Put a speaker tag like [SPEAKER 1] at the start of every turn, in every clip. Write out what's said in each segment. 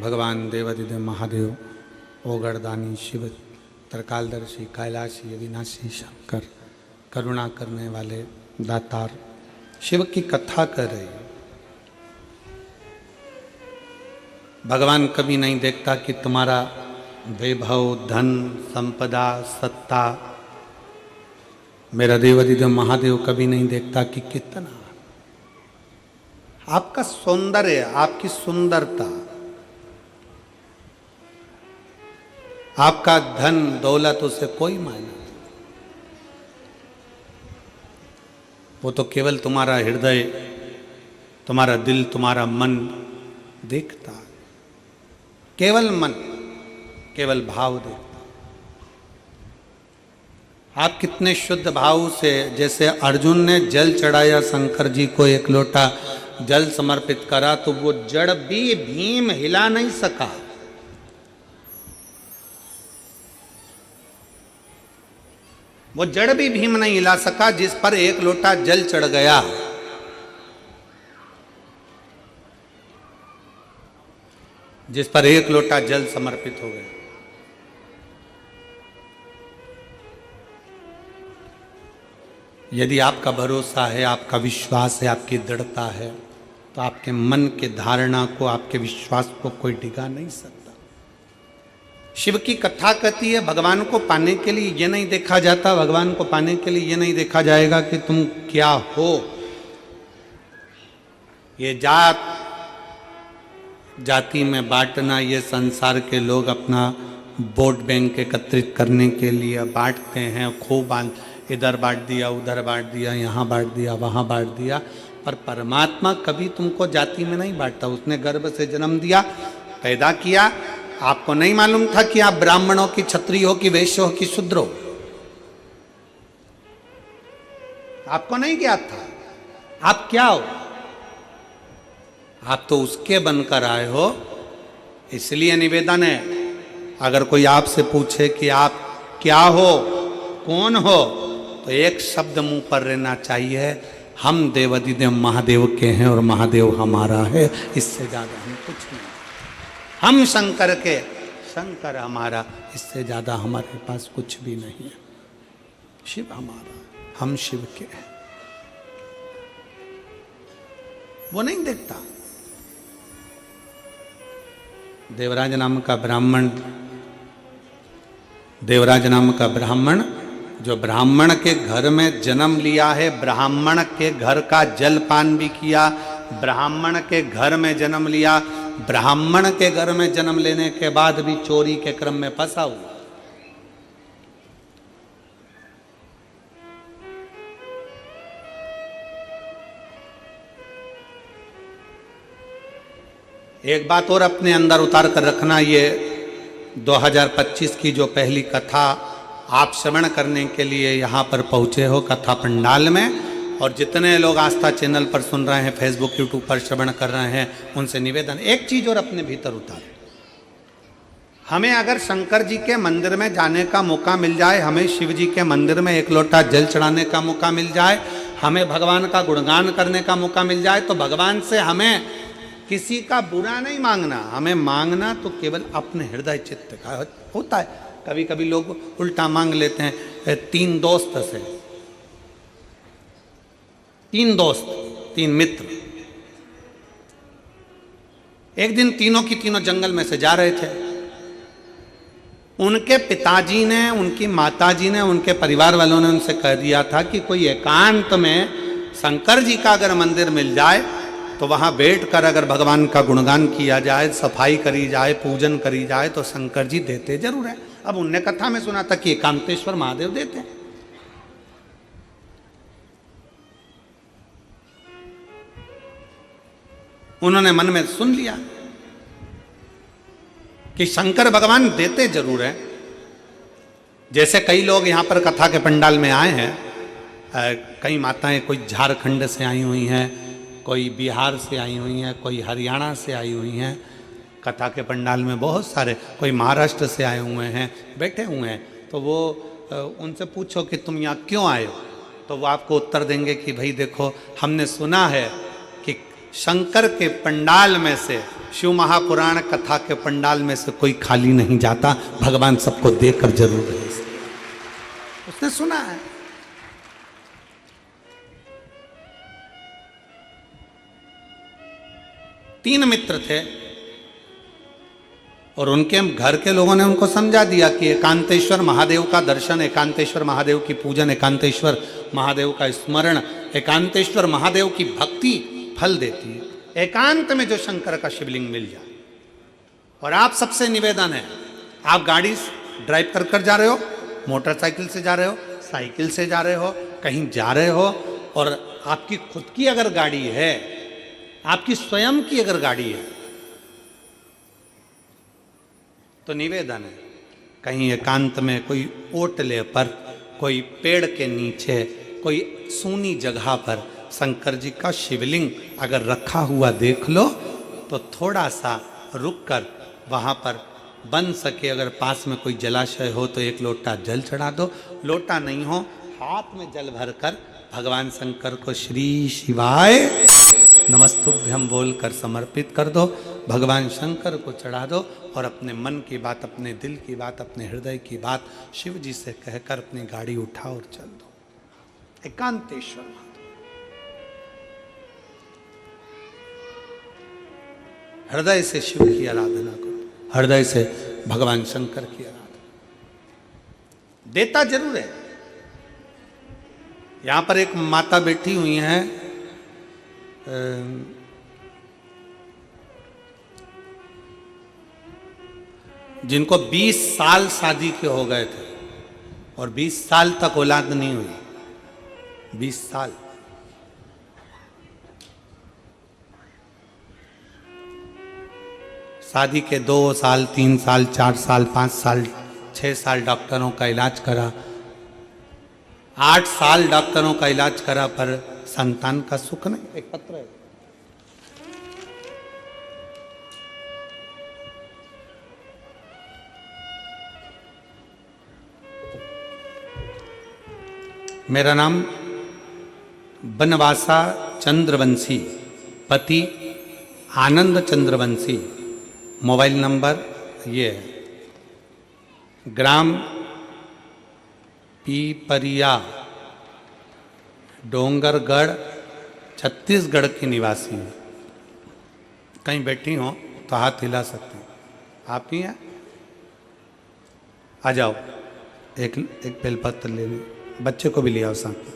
[SPEAKER 1] भगवान देवादिदेव महादेव ओगरदानी शिव त्रिकालदर्शी कैलाशी अविनाशी शंकर करुणा करने वाले दातार शिव की कथा कर रहे हैं। भगवान कभी नहीं देखता कि तुम्हारा वैभव, धन, संपदा, सत्ता। मेरा देवादिदेव महादेव कभी नहीं देखता कि कितना आपका सौंदर्य, आपकी सुंदरता, आपका धन दौलत, उसे कोई मायना नहीं। वो तो केवल तुम्हारा हृदय, तुम्हारा दिल, तुम्हारा मन देखता है। केवल मन, केवल भाव देखता। आप कितने शुद्ध भाव से, जैसे अर्जुन ने जल चढ़ाया शंकर जी को, एक लोटा जल समर्पित करा तो वो जड़ भी भीम हिला नहीं सका। वो जड़ भी भीम नहीं हिला सका जिस पर एक लोटा जल चढ़ गया। जिस पर एक लोटा जल समर्पित हो गया। यदि आपका भरोसा है, आपका विश्वास है, आपकी दृढ़ता है, तो आपके मन के धारणा को, आपके विश्वास को कोई डिगा नहीं सकता। शिव की कथा कहती है भगवान को पाने के लिए ये नहीं देखा जाता, भगवान को पाने के लिए ये नहीं देखा जाएगा कि तुम क्या हो। ये जाति में बांटना, ये संसार के लोग अपना वोट बैंक एकत्रित करने के लिए बांटते हैं। खूब इधर बांट दिया, उधर बांट दिया, यहाँ बांट दिया, वहाँ बांट दिया। पर परमात्मा कभी तुमको जाति में नहीं बांटता। उसने गर्भ से जन्म दिया, पैदा किया। आपको नहीं मालूम था कि आप ब्राह्मण हो कि क्षत्रिय हो कि वैश्य हो कि शूद्र हो। आपको नहीं ज्ञात था आप क्या हो। आप तो उसके बनकर आए हो। इसलिए निवेदन है, अगर कोई आपसे पूछे कि आप क्या हो, कौन हो, तो एक शब्द मुंह पर रहना चाहिए, हम देवादिदेव महादेव के हैं और महादेव हमारा है। इससे ज्यादा हम कुछ नहीं। हम शंकर के, शंकर हमारा, इससे ज्यादा हमारे पास कुछ भी नहीं है। शिव हमारा, हम शिव के हैं। वो नहीं देखता। देवराज नाम का ब्राह्मण, देवराज नाम का ब्राह्मण जो ब्राह्मण के घर में जन्म लिया है, ब्राह्मण के घर का जलपान भी किया, ब्राह्मण के घर में जन्म लिया, ब्राह्मण के घर में जन्म लेने के बाद भी चोरी के क्रम में फंसा हुआ। एक बात और अपने अंदर उतार कर रखना, ये 2025 की जो पहली कथा आप श्रवण करने के लिए यहाँ पर पहुँचे हो कथा पंडाल में, और जितने लोग आस्था चैनल पर सुन रहे हैं, फेसबुक यूट्यूब पर श्रवण कर रहे हैं, उनसे निवेदन, एक चीज और अपने भीतर उतारें। हमें अगर शंकर जी के मंदिर में जाने का मौका मिल जाए, हमें शिव जी के मंदिर में एक लोटा जल चढ़ाने का मौका मिल जाए, हमें भगवान का गुणगान करने का मौका मिल जाए, तो भगवान से हमें किसी का बुरा नहीं मांगना। हमें मांगना तो केवल अपने हृदय चित्त का होता है। कभी कभी लोग उल्टा मांग लेते हैं। 3 दोस्त से, 3 दोस्त, 3 मित्र, एक दिन तीनों की तीनों जंगल में से जा रहे थे। उनके पिताजी ने, उनकी माताजी ने, उनके परिवार वालों ने उनसे कह दिया था कि कोई एकांत में शंकर जी का अगर मंदिर मिल जाए तो वहां बैठकर अगर भगवान का गुणगान किया जाए, सफाई करी जाए, पूजन करी जाए, तो शंकर जी देते जरूर है। अब उनने कथा में सुना था कि एकांतेश्वर महादेव देते हैं। उन्होंने मन में सुन लिया कि शंकर भगवान देते जरूर हैं। जैसे कई लोग यहाँ पर कथा के पंडाल में आए हैं, कई माताएं, कोई झारखंड से आई हुई हैं, कोई बिहार से आई हुई हैं, कोई हरियाणा से आई हुई हैं। कथा के पंडाल में बहुत सारे, कोई महाराष्ट्र से आए हुए हैं, बैठे हुए हैं। तो वो उनसे पूछो कि तुम यहाँ क्यों आए हो, तो वो आपको उत्तर देंगे कि भाई देखो, हमने सुना है कि शंकर के पंडाल में से शिव महापुराण कथा के पंडाल में से कोई खाली नहीं जाता, भगवान सबको देकर जरूर है। उसने सुना है। तीन मित्र थे और उनके घर के लोगों ने उनको समझा दिया कि एकांतेश्वर महादेव का दर्शन, एकांतेश्वर महादेव की पूजन, एकांतेश्वर महादेव का स्मरण, एकांतेश्वर महादेव की भक्ति फल देती है। एकांत में जो शंकर का शिवलिंग मिल जाए। और आप सबसे निवेदन है, आप गाड़ी ड्राइव कर कर जा रहे हो, मोटरसाइकिल से जा रहे हो, साइकिल से जा रहे हो, कहीं जा रहे हो, और आपकी खुद की अगर गाड़ी है, आपकी स्वयं की अगर गाड़ी है, तो निवेदन है कहीं एकांत में कोई ओटले पर, कोई पेड़ के नीचे, कोई सूनी जगह पर शंकर जी का शिवलिंग अगर रखा हुआ देख लो तो थोड़ा सा रुक कर वहाँ पर बन सके, अगर पास में कोई जलाशय हो तो एक लोटा जल चढ़ा दो, लोटा नहीं हो हाथ में जल भर कर भगवान शंकर को श्री शिवाय नमस्तुभ्यम बोलकर समर्पित कर दो, भगवान शंकर को चढ़ा दो और अपने मन की बात, अपने दिल की बात, अपने हृदय की बात शिव जी से कहकर अपनी गाड़ी उठाओ और चल दो। एकांतेश्वर महादेव, हृदय से शिव की आराधना करो, हृदय से भगवान शंकर की आराधना। देता जरूर है। यहां पर एक माता बैठी हुई हैं, जिनको 20 साल शादी के हो गए थे और 20 साल तक औलाद नहीं हुई। 20 साल। शादी के 2 साल, 3 साल, 4 साल, 5 साल, 6 साल डॉक्टरों का इलाज करा, 8 साल डॉक्टरों का इलाज करा, पर संतान का सुख नहीं। एक पत्र है, मेरा नाम बनवासा चंद्रवंशी, पति आनंद चंद्रवंशी, मोबाइल नंबर ये है, ग्राम पीपरिया, डोंगरगढ़, छत्तीसगढ़ की निवासी हूँ। कहीं बैठी हो तो हाथ हिला सकते हैं। आप ही हैं? आ जाओ, एक बेलपत्र ले लो, बच्चे को भी ले आओ साथ में।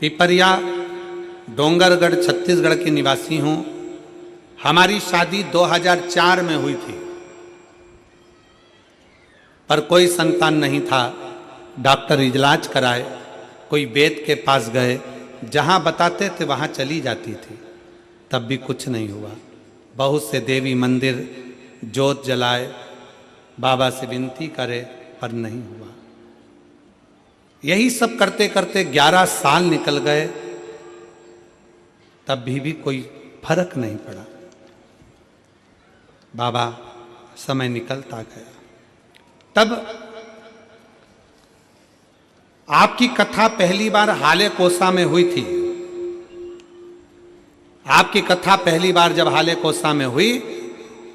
[SPEAKER 1] पिपरिया, डोंगरगढ़, छत्तीसगढ़ की निवासी हूँ। हमारी शादी 2004 में हुई थी, पर कोई संतान नहीं था। डॉक्टर इलाज कराए, कोई वेद के पास गए, जहाँ बताते थे वहाँ चली जाती थी, तब भी कुछ नहीं हुआ। बहुत से देवी मंदिर जोत जलाए, बाबा से विनती करे, पर नहीं हुआ। यही सब करते करते 11 साल निकल गए, तब भी कोई फर्क नहीं पड़ा। बाबा समय निकलता गया। तब आपकी कथा पहली बार हाले कोसा में हुई थी। आपकी कथा पहली बार जब हाले कोसा में हुई,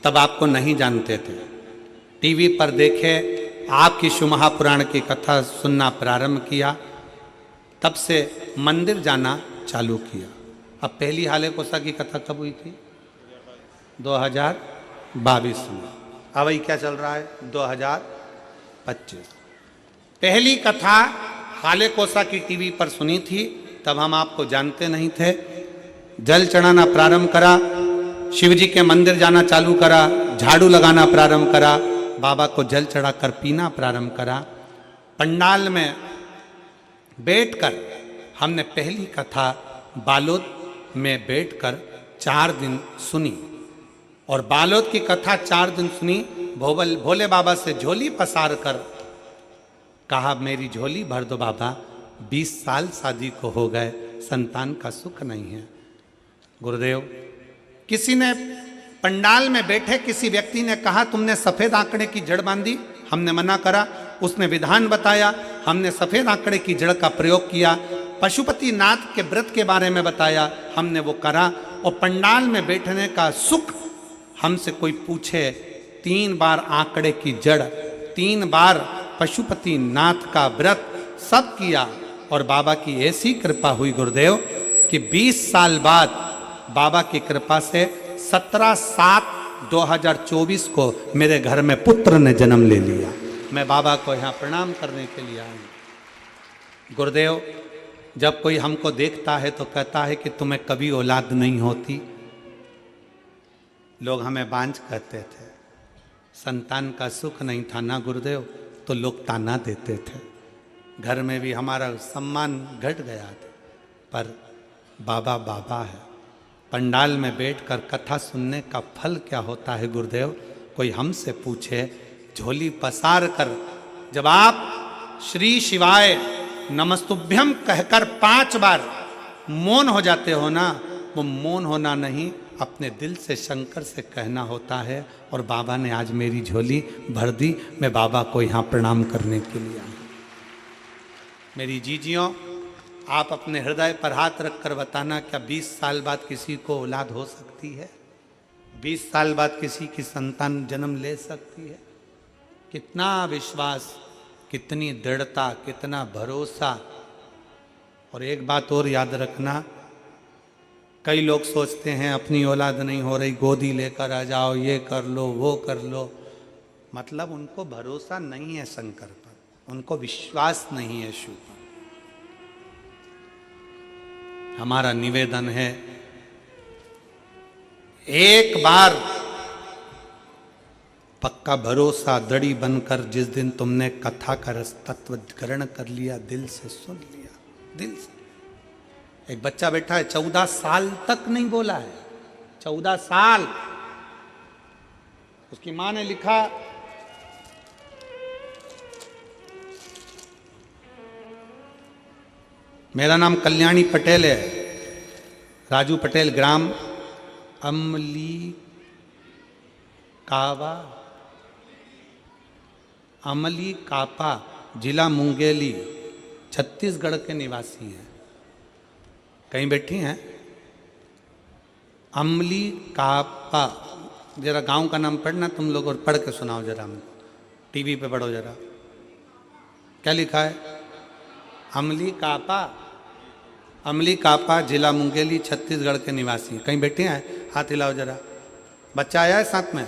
[SPEAKER 1] तब आपको नहीं जानते थे। टीवी पर देखे, आपकी शिव महापुराण की कथा सुनना प्रारंभ किया, तब से मंदिर जाना चालू किया। अब पहली हाले कोसा की कथा कब हुई थी? 2022 में। अब वही क्या चल रहा है? 2025। पहली कथा हाले कोसा की टीवी पर सुनी थी, तब हम आपको जानते नहीं थे। जल चढ़ाना प्रारंभ करा, शिव जी के मंदिर जाना चालू करा, झाड़ू लगाना प्रारंभ करा, बाबा को जल चढ़ाकर पीना प्रारंभ करा। पंडाल में बैठकर हमने पहली कथा बालोद में बैठकर 4 दिन सुनी, और बालोद की कथा 4 दिन सुनी। भोले बाबा से झोली पसार कर कहा, मेरी झोली भर दो बाबा, 20 साल शादी को हो गए, संतान का सुख नहीं है। गुरुदेव, किसी ने पंडाल में बैठे किसी व्यक्ति ने कहा, तुमने सफेद आंकड़े की जड़ बांधी। हमने मना करा, उसने विधान बताया, हमने सफेद आंकड़े की जड़ का प्रयोग किया। पशुपति नाथ के व्रत के बारे में बताया, हमने वो करा। और पंडाल में बैठने का सुख हमसे कोई पूछे, 3 बार आंकड़े की जड़, 3 बार पशुपति नाथ का व्रत सब किया। और बाबा की ऐसी कृपा हुई गुरुदेव कि 20 साल बाद बाबा की कृपा से 17/7/2024 को मेरे घर में पुत्र ने जन्म ले लिया। मैं बाबा को यहाँ प्रणाम करने के लिए आया। गुरुदेव, जब कोई हमको देखता है तो कहता है कि तुम्हें कभी औलाद नहीं होती। लोग हमें बांझ कहते थे, संतान का सुख नहीं था ना गुरुदेव, तो लोग ताना देते थे। घर में भी हमारा सम्मान घट गया था। पर बाबा बाबा है। पंडाल में बैठकर कथा सुनने का फल क्या होता है गुरुदेव? कोई हमसे पूछे, झोली पसार कर जब आप श्री शिवाय नमस्तुभ्यम कहकर 5 बार मौन हो जाते हो ना, वो मौन होना नहीं, अपने दिल से शंकर से कहना होता है। और बाबा ने आज मेरी झोली भर दी। मैं बाबा को यहाँ प्रणाम करने के लिए आया। मेरी जीजियों, आप अपने हृदय पर हाथ रखकर बताना, क्या 20 साल बाद किसी को औलाद हो सकती है? 20 साल बाद किसी की संतान जन्म ले सकती है? कितना विश्वास, कितनी दृढ़ता, कितना भरोसा। और एक बात और याद रखना, कई लोग सोचते हैं अपनी औलाद नहीं हो रही, गोदी लेकर आ जाओ, ये कर लो, वो कर लो। मतलब उनको भरोसा नहीं है शंकर पर, उनको विश्वास नहीं है शिव पर। हमारा निवेदन है, एक बार पक्का भरोसा दड़ी बनकर, जिस दिन तुमने कथा का रस तत्व ग्रहण कर लिया, दिल से सुन लिया, दिल से। एक बच्चा बैठा है, 14 साल तक नहीं बोला है, 14 साल। उसकी मां ने लिखा, मेरा नाम कल्याणी पटेल है, राजू पटेल, ग्राम अमली कापा, जिला मुंगेली, छत्तीसगढ़ के निवासी हैं। कहीं बैठी हैं? अमली कापा, जरा गांव का नाम पढ़ना तुम लोग और पढ़ के सुनाओ जरा, हमको टीवी पे पढ़ो जरा, क्या लिखा है? अमली कापा, जिला मुंगेली, छत्तीसगढ़ के निवासी। कहीं बैठे हैं? हाथ हिलाओ जरा। बच्चा आया है साथ में?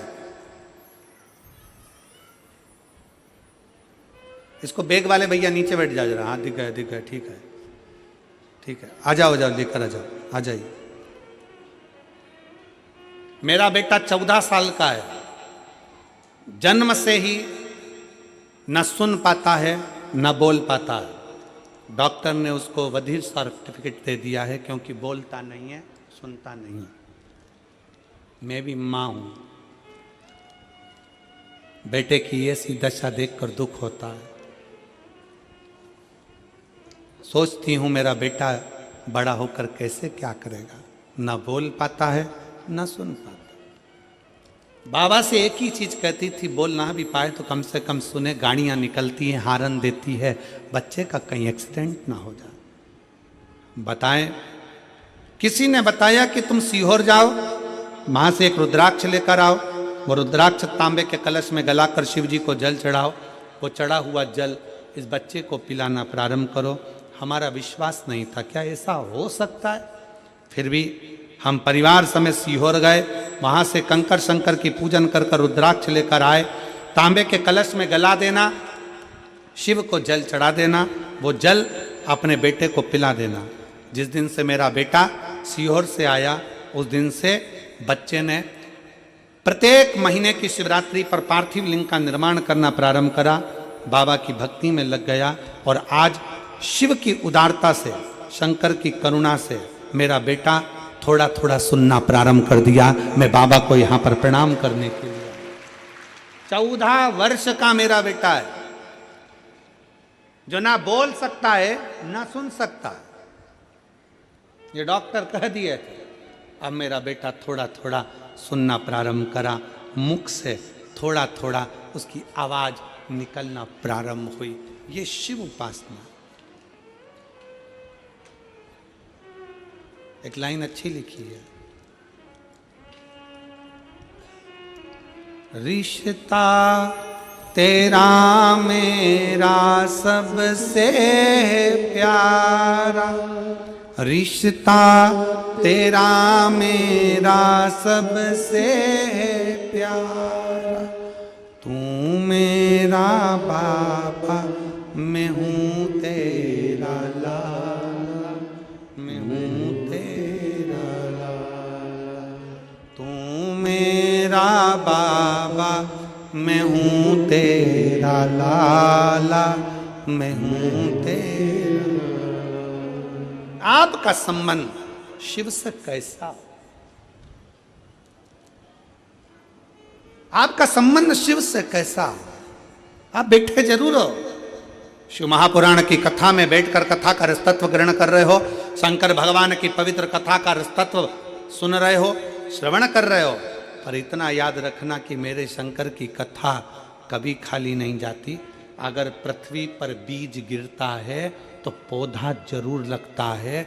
[SPEAKER 1] इसको बैग वाले भैया नीचे बैठ जाओ जरा। हाँ, दिख गए, दिख गए, ठीक है, ठीक है। आ जाओ, लेकर आ जाओ, आ जाइए। मेरा बेटा 14 साल का है, जन्म से ही न सुन पाता है न बोल पाता है। डॉक्टर ने उसको बधिर सर्टिफिकेट दे दिया है, क्योंकि बोलता नहीं है, सुनता नहीं है। मैं भी मां हूं, बेटे की ऐसी दशा देखकर दुख होता है। सोचती हूं मेरा बेटा बड़ा होकर कैसे क्या करेगा, ना बोल पाता है ना सुन पाता। बाबा से एक ही चीज कहती थी, बोल ना भी पाए तो कम से कम सुने। गाड़ियां निकलती हैं, हारन देती है, बच्चे का कहीं एक्सीडेंट ना हो जाए। बताएं, किसी ने बताया कि तुम सीहोर जाओ, वहां से एक रुद्राक्ष लेकर आओ, वो रुद्राक्ष तांबे के कलश में गलाकर शिव जी को जल चढ़ाओ, वो चढ़ा हुआ जल इस बच्चे को पिलाना प्रारंभ करो। हमारा विश्वास नहीं था, क्या ऐसा हो सकता है? फिर भी हम परिवार समेत सीहोर गए, वहां से कंकर शंकर की पूजन कर कर रुद्राक्ष लेकर आए। तांबे के कलश में गला देना, शिव को जल चढ़ा देना, वो जल अपने बेटे को पिला देना। जिस दिन से मेरा बेटा सीहोर से आया, उस दिन से बच्चे ने प्रत्येक महीने की शिवरात्रि पर पार्थिव लिंग का निर्माण करना प्रारंभ करा, बाबा की भक्ति में लग गया। और आज शिव की उदारता से, शंकर की करुणा से मेरा बेटा थोड़ा थोड़ा सुनना प्रारंभ कर दिया। मैं बाबा को यहाँ पर प्रणाम करने के लिए, 14 वर्ष का मेरा बेटा है, जो ना बोल सकता है ना सुन सकता है। ये डॉक्टर कह दिए थे। अब मेरा बेटा थोड़ा थोड़ा सुनना प्रारंभ करा, मुख से थोड़ा थोड़ा उसकी आवाज निकलना प्रारंभ हुई। ये शिव उपासना। एक लाइन अच्छी लिखी है, रिश्ता तेरा मेरा सबसे प्यारा, रिश्ता तेरा मेरा सबसे प्यारा, तू मेरा बाबा मैं हूँ तेरा लाला, मैं हूँ तेरा लाला, तू मेरा बाबा मैं हूँ तेरा लाला, मैं हूँ तेरा। आपका संबंध शिव से कैसा, आपका संबंध शिव से कैसा? आप बैठे जरूर हो, शिव महापुराण की कथा में बैठकर कथा का रसतत्व ग्रहण कर रहे हो, शंकर भगवान की पवित्र कथा का रसतत्व सुन रहे हो, श्रवण कर रहे हो, पर इतना याद रखना कि मेरे शंकर की कथा कभी खाली नहीं जाती। अगर पृथ्वी पर बीज गिरता है तो पौधा जरूर लगता है।